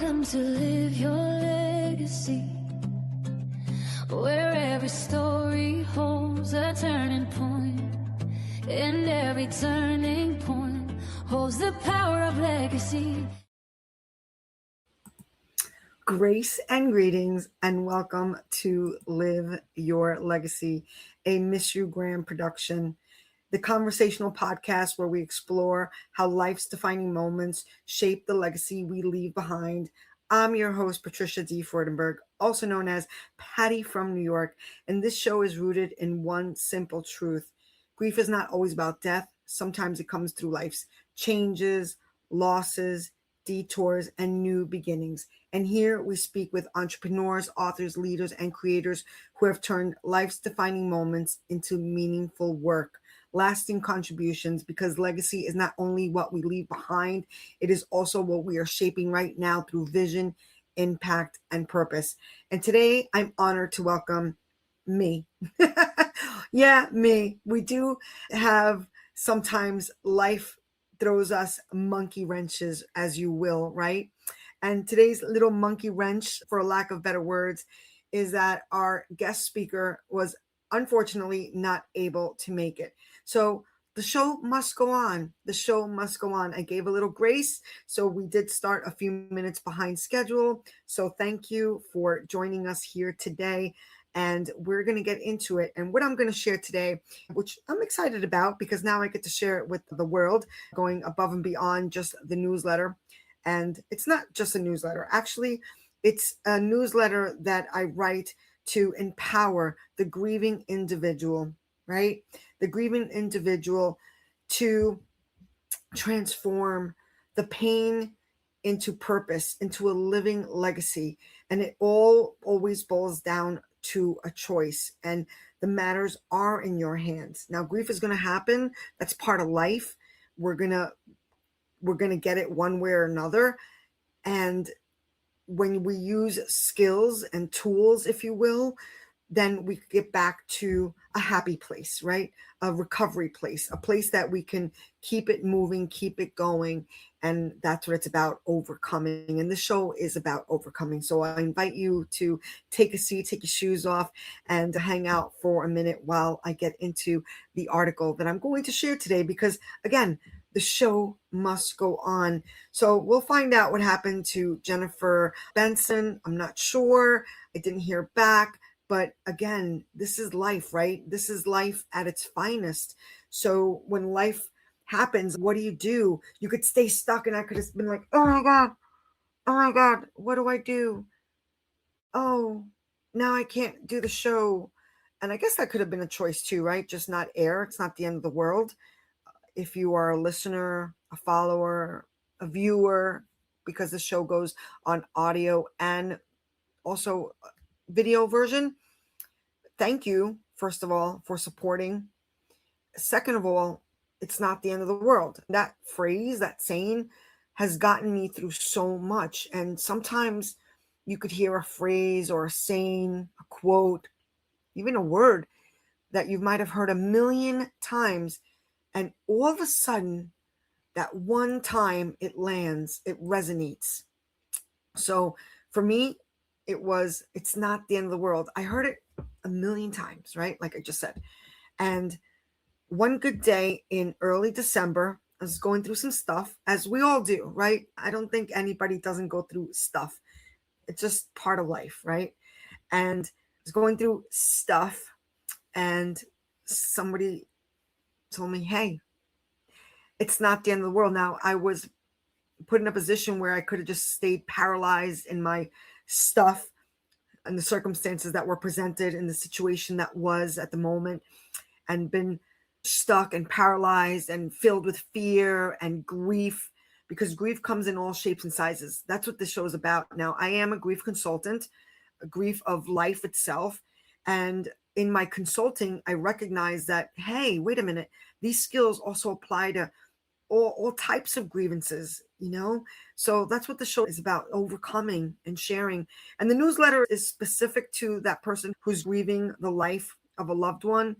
Welcome to Live Your Legacy, where every story holds a turning point, and every turning point holds the power of legacy. Grace and greetings, and welcome to Live Your Legacy, a Miss You Graham production, the conversational podcast where we explore how life's defining moments shape the legacy we leave behind. I'm your host, Patricia D. Freudenberg, also known as Patty from New York, and this show is rooted in one simple truth. Grief is not always about death. Sometimes it comes through life's changes, losses, detours, and new beginnings. And here we speak with entrepreneurs, authors, leaders, and creators who have turned life's defining moments into meaningful work, lasting contributions, because legacy is not only what we leave behind, it is also what we are shaping right now through vision, impact, and purpose. And today I'm honored to welcome me. Yeah, me. We do have sometimes life throws us monkey wrenches, as you will, right? And today's little monkey wrench, for lack of better words, is that our guest speaker was unfortunately not able to make it. So the show must go on. The show must go on. I gave a little grace, so we did start a few minutes behind schedule. So thank you for joining us here today. And we're going to get into it. And what I'm going to share today, which I'm excited about because now I get to share it with the world, going above and beyond just the newsletter. And it's not just a newsletter. Actually, it's a newsletter that I write to empower the grieving individual, right? The grieving individual to transform the pain into purpose, into a living legacy. And it all always boils down to a choice, and the matters are in your hands. Now, grief is going to happen. That's part of life. We're going to get it one way or another. And when we use skills and tools, if you will, then we get back to a happy place, right? A recovery place, a place that we can keep it moving, keep it going. And that's what it's about, overcoming. And the show is about overcoming. So I invite you to take a seat, take your shoes off, and hang out for a minute while I get into the article that I'm going to share today, because again, the show must go on. So we'll find out what happened to Jennifer Benson. I'm not sure. I didn't hear back. But again, this is life, right? This is life at its finest. So when life happens, what do? You could stay stuck, and I could have been like, oh my God, what do I do? Oh, now I can't do the show. And I guess that could have been a choice too, right? Just not air. It's not the end of the world. If you are a listener, a follower, a viewer, because the show goes on audio and also video version, thank you, first of all, for supporting. Second of all, it's not the end of the world. That phrase, that saying, has gotten me through so much. And sometimes you could hear a phrase or a saying, a quote, even a word that you might have heard a million times. And all of a sudden, that one time it lands, it resonates. So for me, it's not the end of the world. I heard it a million times, right? Like I just said. And one good day in early December, I was going through some stuff, as we all do, right? I don't think anybody doesn't go through stuff. It's just part of life, right? And I was going through stuff, and somebody told me, hey, it's not the end of the world. Now, I was put in a position where I could have just stayed paralyzed in my stuff and the circumstances that were presented in the situation that was at the moment, and been stuck and paralyzed and filled with fear and grief, because grief comes in all shapes and sizes. That's what this show is about. Now, I am a grief consultant, a grief of life itself. And in my consulting, I recognize that, hey, wait a minute, these skills also apply to all types of grievances, So that's what the show is about, overcoming and sharing. And the newsletter is specific to that person who's grieving the life of a loved one.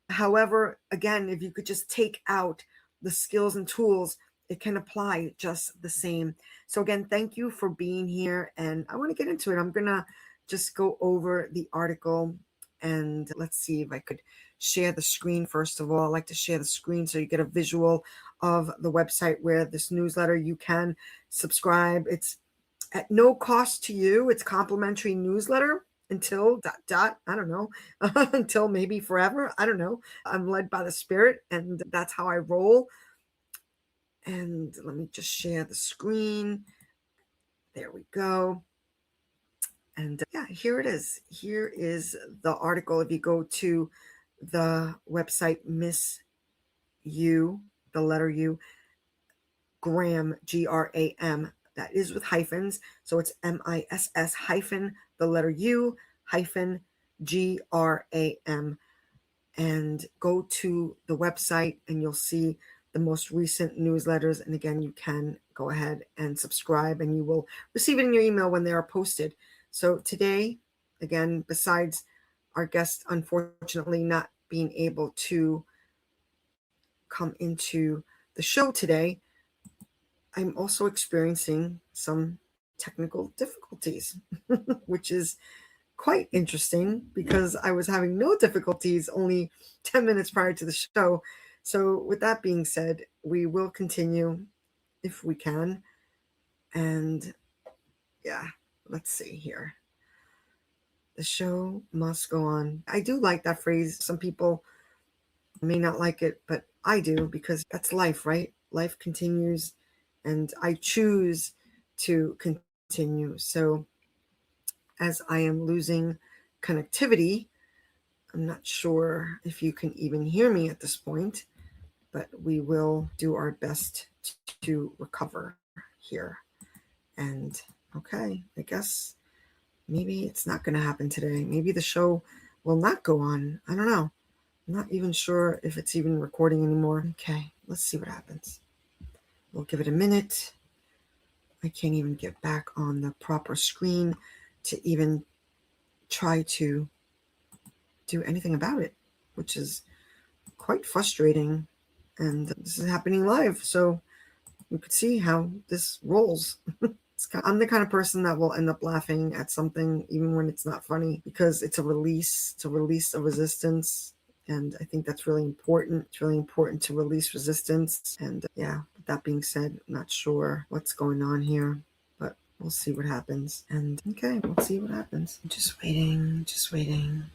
However, again, if you could just take out the skills and tools it can apply just the same. So again, thank you for being here, and I want to get into it. I'm gonna just go over the article, and let's see if I could share the screen. First of all, I like to share the screen so you get a visual of the website where this newsletter, you can subscribe. It's at no cost to you. It's complimentary newsletter until I don't know, until maybe forever. I don't know. I'm led by the spirit, and that's how I roll. And let me just share the screen. There we go. And yeah, here it is. Here is the article. If you go to the website, Miss U, the letter U, Gram, Gram, that is with hyphens. So it's MISS hyphen the letter U hyphen GRAM. And go to the website and you'll see the most recent newsletters. And again, you can go ahead and subscribe and you will receive it in your email when they are posted. So today, again, besides our guest unfortunately not being able to come into the show today, I'm also experiencing some technical difficulties, which is quite interesting because I was having no difficulties only 10 minutes prior to the show. So, with that being said, we will continue if we can. And yeah, let's see here. The show must go on. I do like that phrase. Some people may not like it, but I do because that's life, right? Life continues, and I choose to continue. So, as I am losing connectivity, I'm not sure if you can even hear me at this point, but we will do our best to recover here. And okay, I guess maybe it's not going to happen today. Maybe the show will not go on. I don't know. I'm not even sure if it's even recording anymore. Okay, let's see what happens. We'll give it a minute. I can't even get back on the proper screen to even try to do anything about it, which is quite frustrating. And this is happening live, so you could see how this rolls. I'm the kind of person that will end up laughing at something even when it's not funny because it's a release of resistance. And I think that's really important. It's really important to release resistance. And yeah, with that being said, I'm not sure what's going on here, but we'll see what happens. And okay, we'll see what happens. Just waiting, just waiting.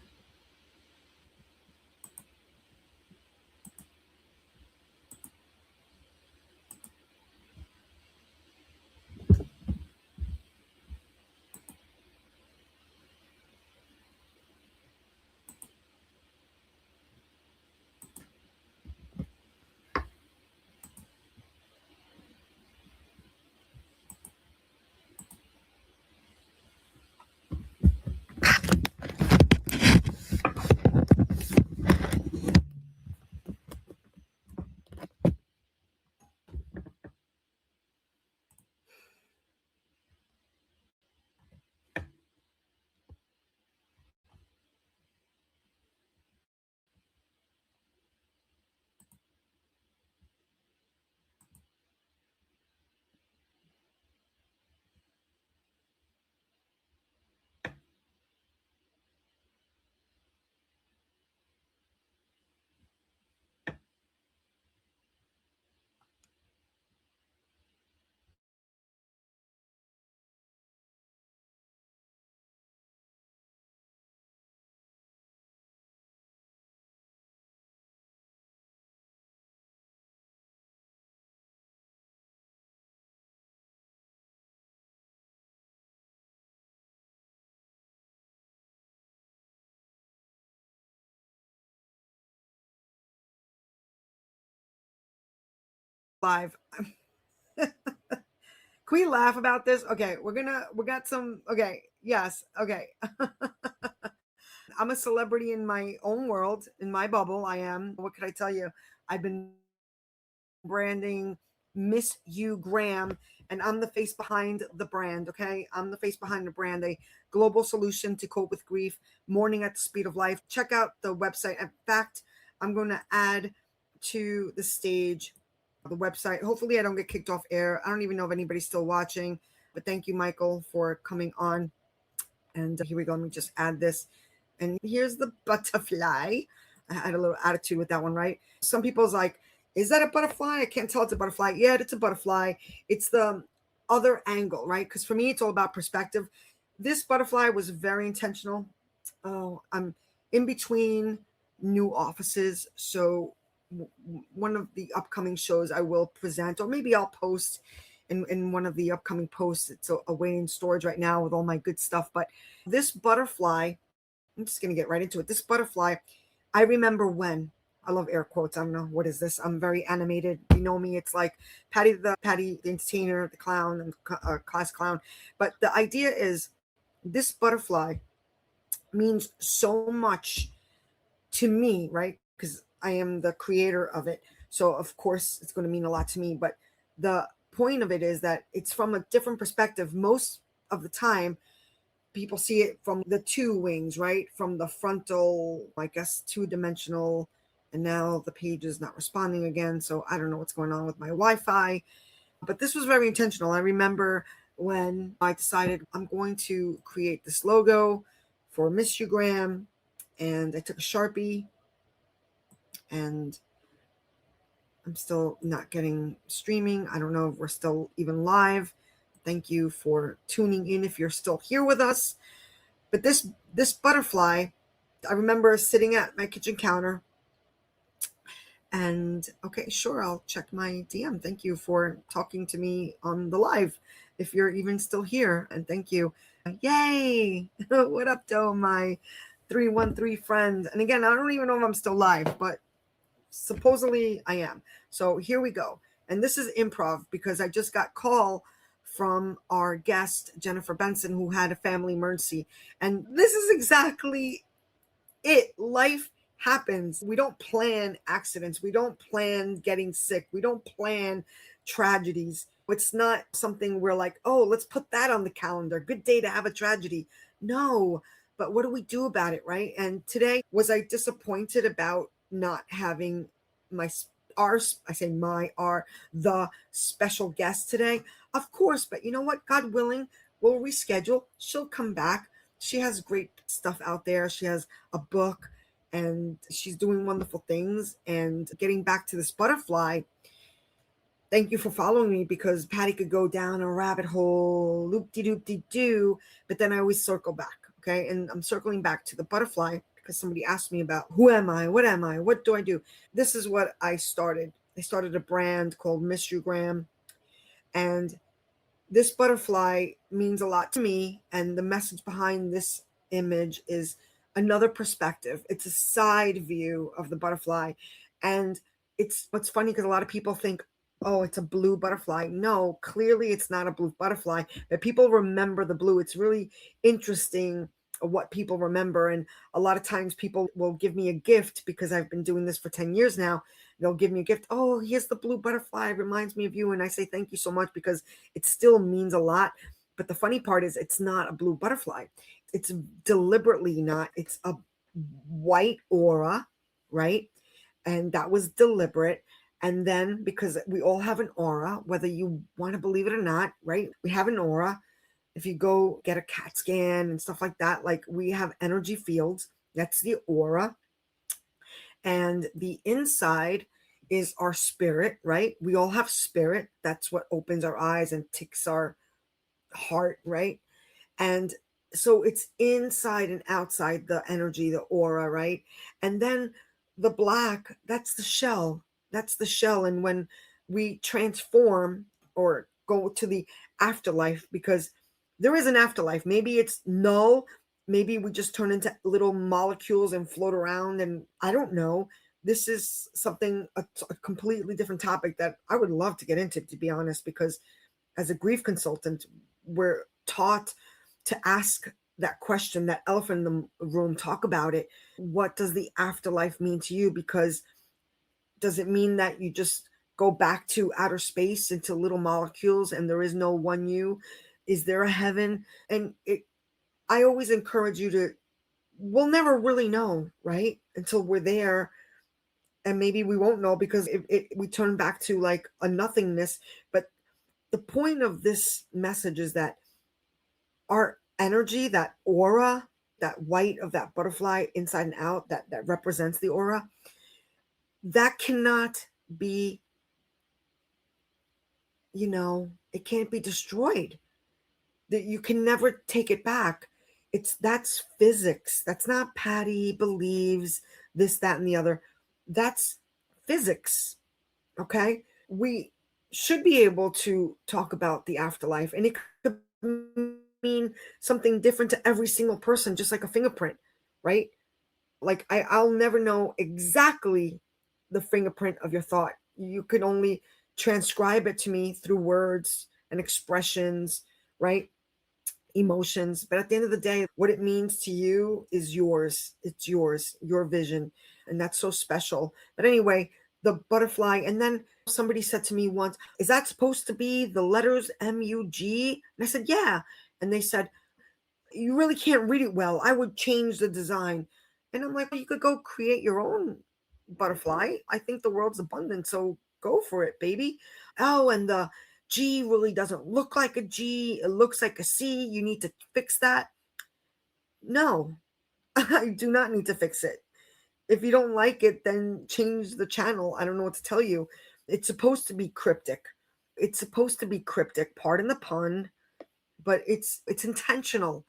Live. Can we laugh about this? Okay, we got some. Okay, yes, okay. I'm a celebrity in my own world, in my bubble. I am. What could I tell you? I've been branding Miss U Graham, and I'm the face behind the brand. Okay, I'm the face behind the brand. A global solution to cope with grief, mourning at the speed of life. Check out the website. In fact, I'm going to add to the stage the website. Hopefully I don't get kicked off air. I don't even know if anybody's still watching, but thank you, Michael, for coming on. And here we go. Let me just add this. And here's the butterfly. I had a little attitude with that one, right? Some people's like, is that a butterfly? I can't tell it's a butterfly. Yeah, it's a butterfly. It's the other angle, right? Because for me, it's all about perspective. This butterfly was very intentional. Oh, I'm in between new offices. So one of the upcoming shows I will present, or maybe I'll post in one of the upcoming posts. It's away in storage right now with all my good stuff. But this butterfly, I'm just going to get right into it. This butterfly, I remember when. I love air quotes. I don't know what is this. I'm very animated. You know me. It's like Patty the entertainer, the clown, and class clown. But the idea is this butterfly means so much to me, right? Because I am the creator of it. So of course it's going to mean a lot to me. But the point of it is that it's from a different perspective. Most of the time, people see it from the two wings, right? From the frontal, I guess, two-dimensional. And now the page is not responding again. So I don't know what's going on with my Wi-Fi. But this was very intentional. I remember when I decided I'm going to create this logo for Miss You Graham. And I took a Sharpie, and I'm still not getting streaming. I don't know if we're still even live. Thank you for tuning in if you're still here with us. But this butterfly, I remember sitting at my kitchen counter, and okay, sure, I'll check my DM. Thank you for talking to me on the live, if you're even still here, and thank you. Yay! What up, though, my 313 friend? And again, I don't even know if I'm still live, but supposedly I am. So here we go. And this is improv because I just got call from our guest, Jennifer Benson, who had a family emergency. And this is exactly it. Life happens. We don't plan accidents. We don't plan getting sick. We don't plan tragedies. It's not something we're like, oh, let's put that on the calendar. Good day to have a tragedy. No, but what do we do about it, right? And today, was I disappointed about not having the special guest today? Of course, but you know what? God willing, we'll reschedule. She'll come back. She has great stuff out there. She has a book, and she's doing wonderful things. And getting back to this butterfly, thank you for following me, because Patty could go down a rabbit hole, loop-de-doop-de-doo, but then I always circle back, okay? And I'm circling back to the butterfly because somebody asked me about who am I, what do I do? This is what I started. I started a brand called Miss You Graham, and this butterfly means a lot to me, and the message behind this image is another perspective. It's a side view of the butterfly, and it's what's funny because a lot of people think, oh, it's a blue butterfly. No, clearly it's not a blue butterfly, but people remember the blue. It's really interesting what people remember. And a lot of times people will give me a gift because I've been doing this for 10 years now. They'll give me a gift. Oh, here's the blue butterfly. It reminds me of you. And I say, thank you so much, because it still means a lot. But the funny part is it's not a blue butterfly. It's deliberately not. It's a white aura, right? And that was deliberate. And then, because we all have an aura, whether you want to believe it or not, right? We have an aura. If you go get a CAT scan and stuff like that, like, we have energy fields. That's the aura. And the inside is our spirit, right? We all have spirit. That's what opens our eyes and ticks our heart, right? And so it's inside and outside, the energy, the aura, right? And then the black, that's the shell. That's the shell. And when we transform or go to the afterlife, because there is an afterlife, maybe it's null, maybe we just turn into little molecules and float around, and I don't know. This is something, a completely different topic that I would love to get into, to be honest, because as a grief consultant, we're taught to ask that question, that elephant in the room, talk about it. What does the afterlife mean to you? Because does it mean that you just go back to outer space into little molecules and there is no one you? Is there a heaven? And I always encourage you to, we'll never really know, right? Until we're there. And maybe we won't know because we turn back to like a nothingness. But the point of this message is that our energy, that aura, that white of that butterfly inside and out, that represents the aura, that cannot be, it can't be destroyed. That you can never take it back. That's physics. That's not Patty believes this, that, and the other. That's physics. Okay. We should be able to talk about the afterlife, and it could mean something different to every single person, just like a fingerprint, right? Like I'll never know exactly the fingerprint of your thought. You could only transcribe it to me through words and expressions, right? Emotions. But at the end of the day, what it means to you is yours. It's yours, your vision. And that's so special. But anyway, the butterfly. And then somebody said to me once, is that supposed to be the letters MUG? And I said, yeah. And they said, you really can't read it well. I would change the design. And I'm like, well, you could go create your own butterfly. I think the world's abundant. So go for it, baby. Oh, and the G really doesn't look like a G. It looks like a C. You need to fix that. No, I do not need to fix it. If you don't like it, then change the channel. I don't know what to tell you. It's supposed to be cryptic. It's supposed to be cryptic. Pardon the pun, but it's intentional.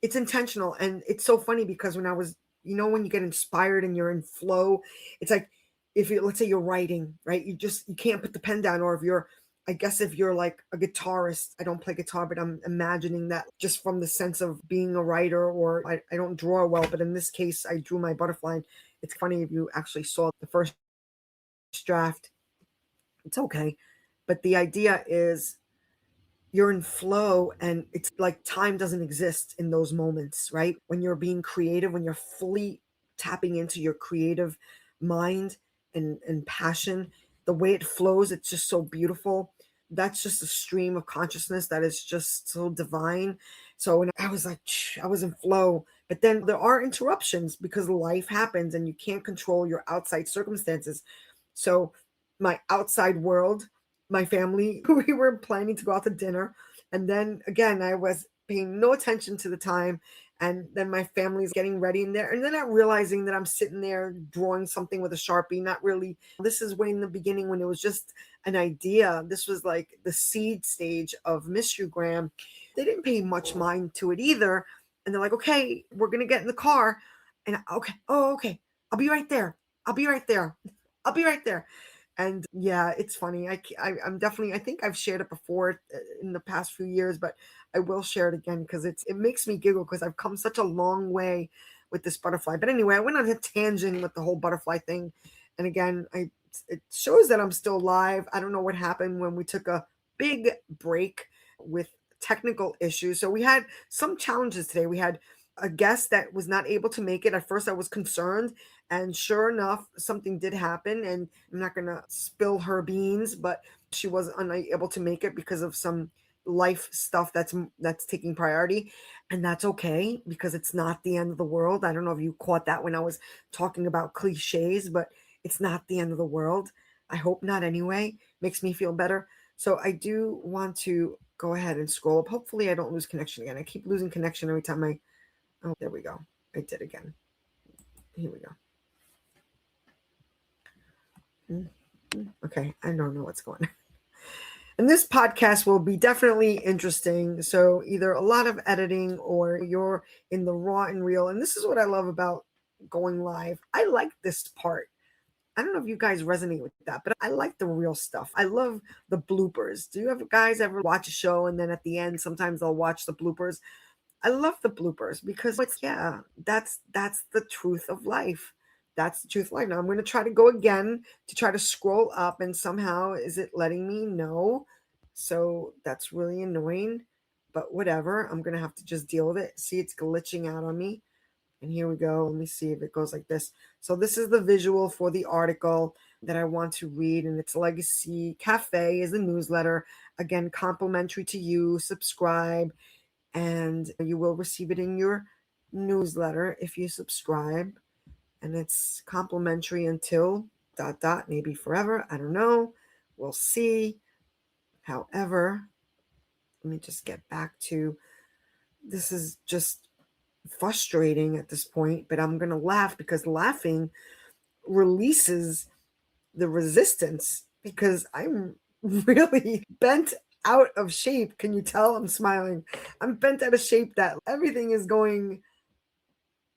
It's intentional. And it's so funny because when I was, when you get inspired and you're in flow, it's like, if you, let's say you're writing, right? You can't put the pen down. Or if you're like a guitarist, I don't play guitar, but I'm imagining that just from the sense of being a writer, or I don't draw well, but in this case, I drew my butterfly. It's funny if you actually saw the first draft, it's okay. But the idea is you're in flow, and it's like time doesn't exist in those moments, right? When you're being creative, when you're fully tapping into your creative mind and passion, the way it flows, it's just so beautiful. That's just a stream of consciousness that is just so divine. So when I was like, I was in flow. But then there are interruptions because life happens and you can't control your outside circumstances. So my outside world, my family, we were planning to go out to dinner. And then again, I was paying no attention to the time. And then my family's getting ready in there. And then I'm realizing that I'm sitting there drawing something with a Sharpie, not really. This is way in the beginning when it was just an idea. This was like the seed stage of Mysterygram. They didn't pay much mind to it either. And they're like, okay, we're going to get in the car. And okay, oh, okay, I'll be right there. I'll be right there. I'll be right there. And yeah, it's funny. I'm definitely, I think I've shared it before in the past few years, but I will share it again because it makes me giggle because I've come such a long way with this butterfly. But anyway, I went on a tangent with the whole butterfly thing. And again, it shows that I'm still alive. I don't know what happened when we took a big break with technical issues. So we had some challenges today. We had a guest that was not able to make it. At first I was concerned, and sure enough, something did happen. And I'm not going to spill her beans, but she was unable to make it because of some life stuff that's taking priority. And that's okay because it's not the end of the world. I don't know if you caught that when I was talking about cliches, but it's not the end of the world. I hope not anyway. Makes me feel better. So I do want to go ahead and scroll up. Hopefully I don't lose connection again. I keep losing connection every time oh, there we go. I did again. Here we go. Okay, I don't know what's going on. And this podcast will be definitely interesting. So either a lot of editing or you're in the raw and real. And this is what I love about going live. I like this part. I don't know if you guys resonate with that, but I like the real stuff. I love the bloopers. Do you guys ever watch a show and then at the end, sometimes they'll watch the bloopers? I love the bloopers because that's the truth of life. That's the truth of life. Now I'm going to try to go again to try to scroll up, and somehow is it letting me know? So that's really annoying, but whatever. I'm going to have to just deal with it. See, it's glitching out on me. And here we go. Let me see if it goes like this. So this is the visual for the article that I want to read, and it's Legacy Café is the newsletter. Again, complimentary to you. Subscribe, and you will receive it in your newsletter if you subscribe. and it's complimentary until ... maybe forever. I don't know. We'll see. However, let me just get back to, this is just frustrating at this point, but I'm going to laugh because laughing releases the resistance, because I'm really bent out of shape. Can you tell I'm smiling? I'm bent out of shape that everything is going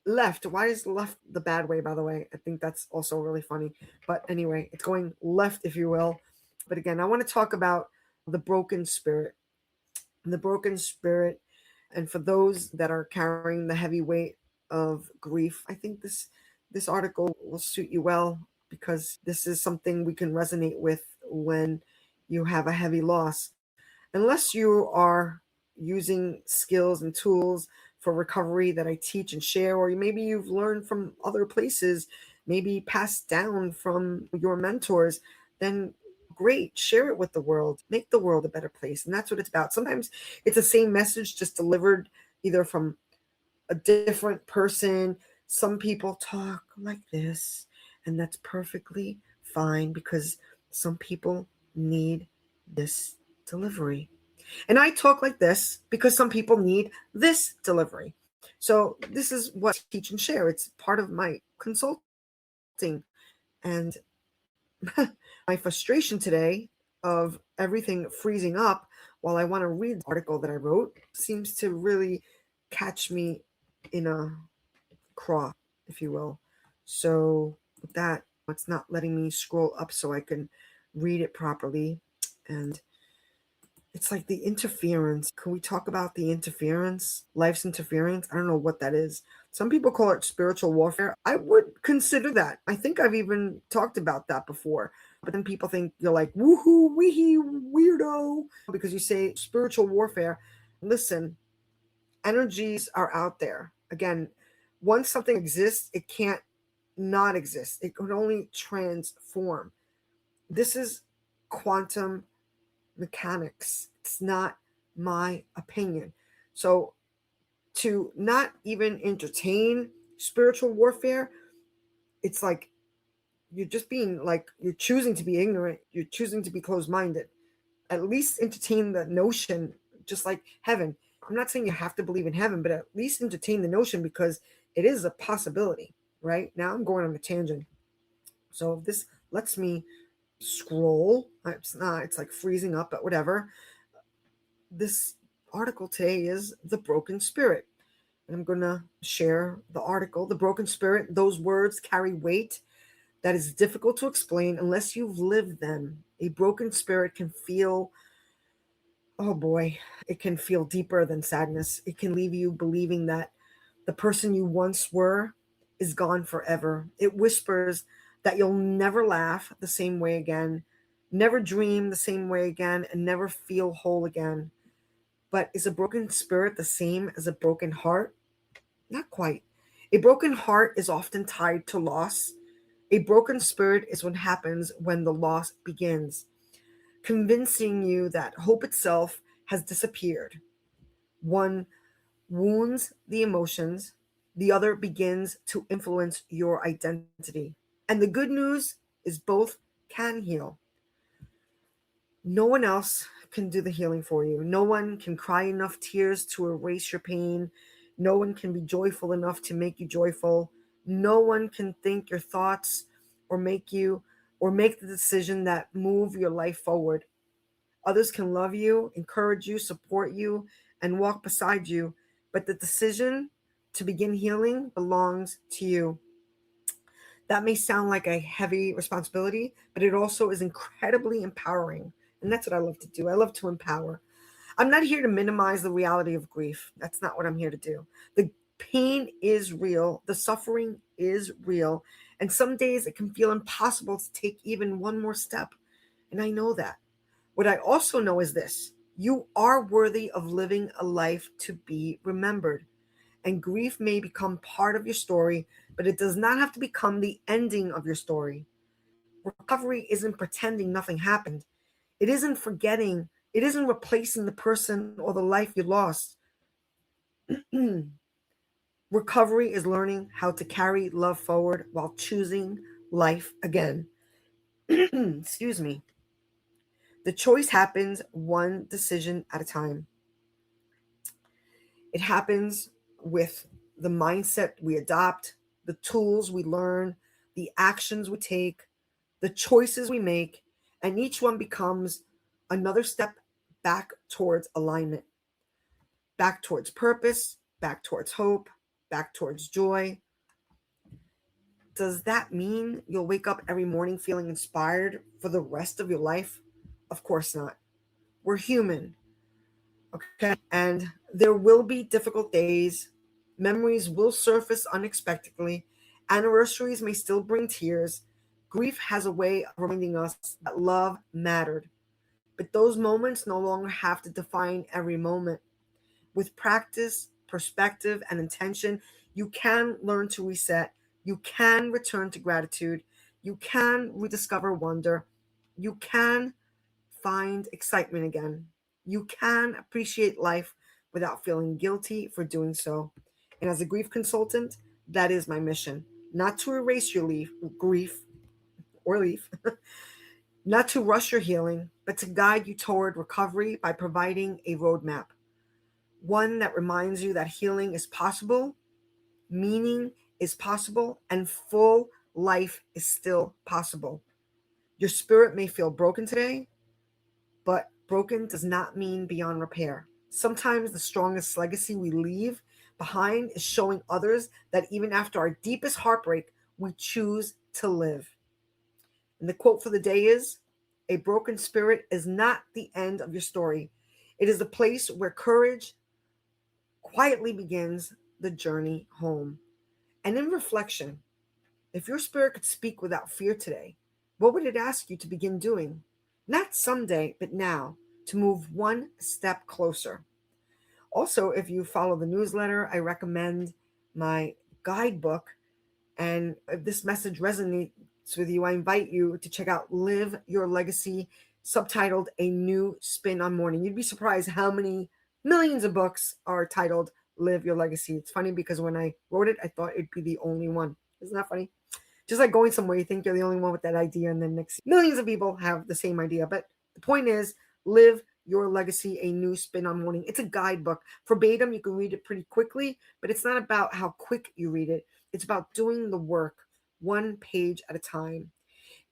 left. Why is left the bad way, by the way? I think that's also really funny. But anyway, it's going left, if you will. But again, I want to talk about the broken spirit. The broken spirit. And for those that are carrying the heavy weight of grief, I think this article will suit you well, because this is something we can resonate with when you have a heavy loss. Unless you are using skills and tools for recovery that I teach and share, or maybe you've learned from other places, maybe passed down from your mentors, then great, share it with the world, make the world a better place. And that's what it's about. Sometimes it's the same message, just delivered either from a different person. Some people talk like this, and that's perfectly fine, because some people need this delivery. And I talk like this because some people need this delivery. So this is what I teach and share. It's part of my consulting. And my frustration today of everything freezing up while I want to read the article that I wrote seems to really catch me in a craw, if you will. So with that, it's not letting me scroll up so I can read it properly. And it's like the interference. Can we talk about the interference? Life's interference? I don't know what that is. Some people call it spiritual warfare. I would consider that. I think I've even talked about that before. But then people think you're like, woohoo, weehee, weirdo, because you say spiritual warfare. Listen, energies are out there. Again, once something exists, it can't not exist. It can only transform. This is quantum mechanics. It's not my opinion. So to not even entertain spiritual warfare, it's like you're just being like, you're choosing to be ignorant. You're choosing to be closed-minded. At least entertain the notion, just like heaven. I'm not saying you have to believe in heaven, but at least entertain the notion, because it is a possibility, right? Now I'm going on a tangent. So if this lets me scroll, it's not, it's like freezing up, but whatever. This article today is The Broken Spirit. And I'm going to share the article. The broken spirit, those words carry weight that is difficult to explain unless you've lived them. A broken spirit can feel, oh boy, it can feel deeper than sadness. It can leave you believing that the person you once were is gone forever. It whispers that you'll never laugh the same way again, never dream the same way again, and never feel whole again. But is a broken spirit the same as a broken heart? Not quite. A broken heart is often tied to loss. A broken spirit is what happens when the loss begins, convincing you that hope itself has disappeared. One wounds the emotions, the other begins to influence your identity. And the good news is both can heal. No one else can do the healing for you. No one can cry enough tears to erase your pain. No one can be joyful enough to make you joyful. No one can think your thoughts or make the decision that move your life forward. Others can love you, encourage you, support you, and walk beside you, but the decision to begin healing belongs to you. That may sound like a heavy responsibility, but it also is incredibly empowering. And that's what I love to do. I love to empower. I'm not here to minimize the reality of grief. That's not what I'm here to do. The pain is real. The suffering is real. And some days it can feel impossible to take even one more step. And I know that. What I also know is this: you are worthy of living a life to be remembered. And grief may become part of your story, but it does not have to become the ending of your story. Recovery isn't pretending nothing happened. It isn't forgetting. It isn't replacing the person or the life you lost. Recovery is learning how to carry love forward while choosing life again. Excuse me. The choice happens one decision at a time. It happens with the mindset we adopt, the tools we learn, the actions we take, the choices we make, and each one becomes another step back towards alignment, back towards purpose, back towards hope, back towards joy. Does that mean you'll wake up every morning feeling inspired for the rest of your life? Of course not. We're human, okay? And there will be difficult days. Memories will surface unexpectedly. Anniversaries may still bring tears. Grief has a way of reminding us that love mattered. But those moments no longer have to define every moment. With practice, perspective, and intention, you can learn to reset. You can return to gratitude. You can rediscover wonder. You can find excitement again. You can appreciate life without feeling guilty for doing so. And as a grief consultant, that is my mission. Not to erase your grief or leaf, not to rush your healing, but to guide you toward recovery by providing a roadmap. One that reminds you that healing is possible, meaning is possible, and full life is still possible. Your spirit may feel broken today, but broken does not mean beyond repair. Sometimes the strongest legacy we leave behind is showing others that even after our deepest heartbreak, we choose to live. And the quote for the day is, "A broken spirit is not the end of your story. It is the place where courage quietly begins the journey home." And in reflection, if your spirit could speak without fear today, what would it ask you to begin doing? Not someday, but now, to move one step closer. Also, if you follow the newsletter, I recommend my guidebook. And if this message resonates with you, I invite you to check out Live Your Legacy, subtitled A New Spin on Morning. You'd be surprised how many millions of books are titled Live Your Legacy. It's funny because when I wrote it, I thought it'd be the only one. Isn't that funny? Just like going somewhere, you think you're the only one with that idea, and then next millions of people have the same idea. But the point is, Live Your Legacy, A New Spin on Morning. It's a guidebook. Verbatim, you can read it pretty quickly, but it's not about how quick you read it. It's about doing the work, one page at a time.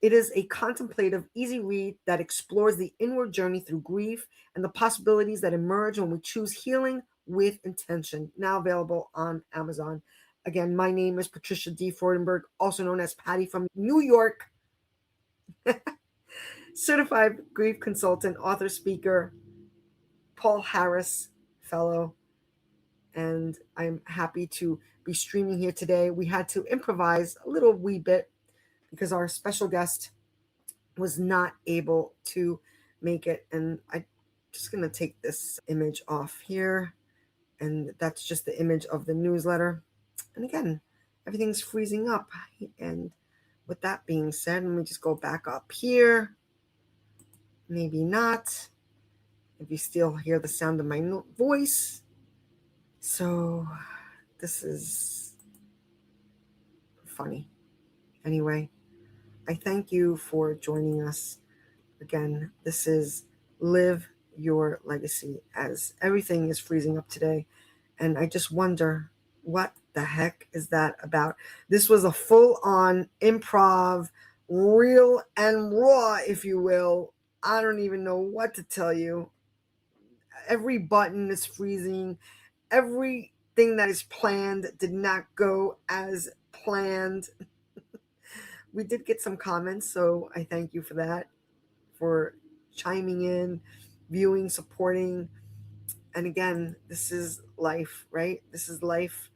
It is a contemplative, easy read that explores the inward journey through grief and the possibilities that emerge when we choose healing with intention. Now available on Amazon. Again, my name is Patricia D. Freudenberg, also known as Patty from New York. Certified grief consultant, author, speaker, Paul Harris fellow. And I'm happy to be streaming here today. We had to improvise a little wee bit because our special guest was not able to make it. And I'm just going to take this image off here. And that's just the image of the newsletter. And again, everything's freezing up. And with that being said, let me just go back up here. Maybe not. If you still hear the sound of my voice. So this is funny. Anyway, I thank you for joining us. Again, this is Live Your Legacy, as everything is freezing up today. And I just wonder, what the heck is that about? This was a full-on improv, real and raw, if you will. I don't even know what to tell you. Every button is freezing. Everything that is planned did not go as planned. We did get some comments, so I thank you for that, for chiming in, viewing, supporting. And again, this is life, right? This is life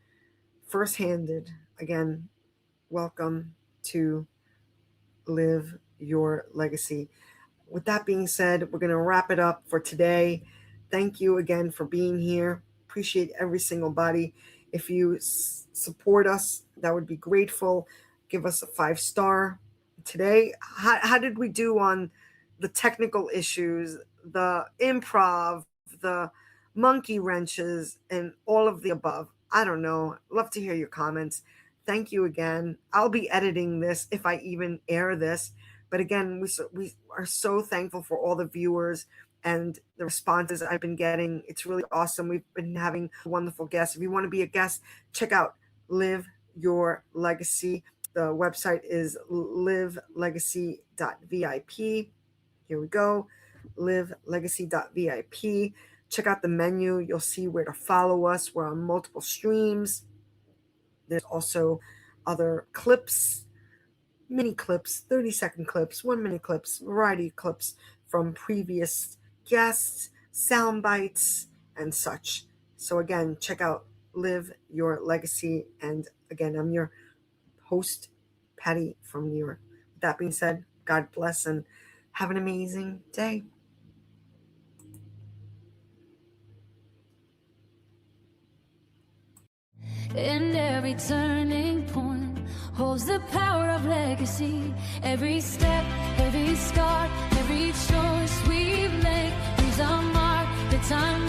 first-handed. Again, welcome to Live Your Legacy. With that being said, we're going to wrap it up for today. Thank you again for being here. Appreciate every single body. If you support us, that would be grateful. Give us a 5-star. Today, how did we do on the technical issues, the improv, the monkey wrenches, and all of the above? I don't know. Love to hear your comments. Thank you again. I'll be editing this if I even air this. But again, we are so thankful for all the viewers and the responses I've been getting. It's really awesome. We've been having wonderful guests. If you want to be a guest, check out Live Your Legacy. The website is livelegacy.vip. Here we go, livelegacy.vip. Check out the menu. You'll see where to follow us. We're on multiple streams. There's also other clips, mini clips, 30-second clips, 1-minute clips, variety of clips from previous guests, sound bites, and such. So again, check out Live Your Legacy. And again, I'm your host, Patty from New York. With that being said, God bless and have an amazing day. And every turning point holds the power of legacy. Every step, every scar, every choice we make leaves our mark. The time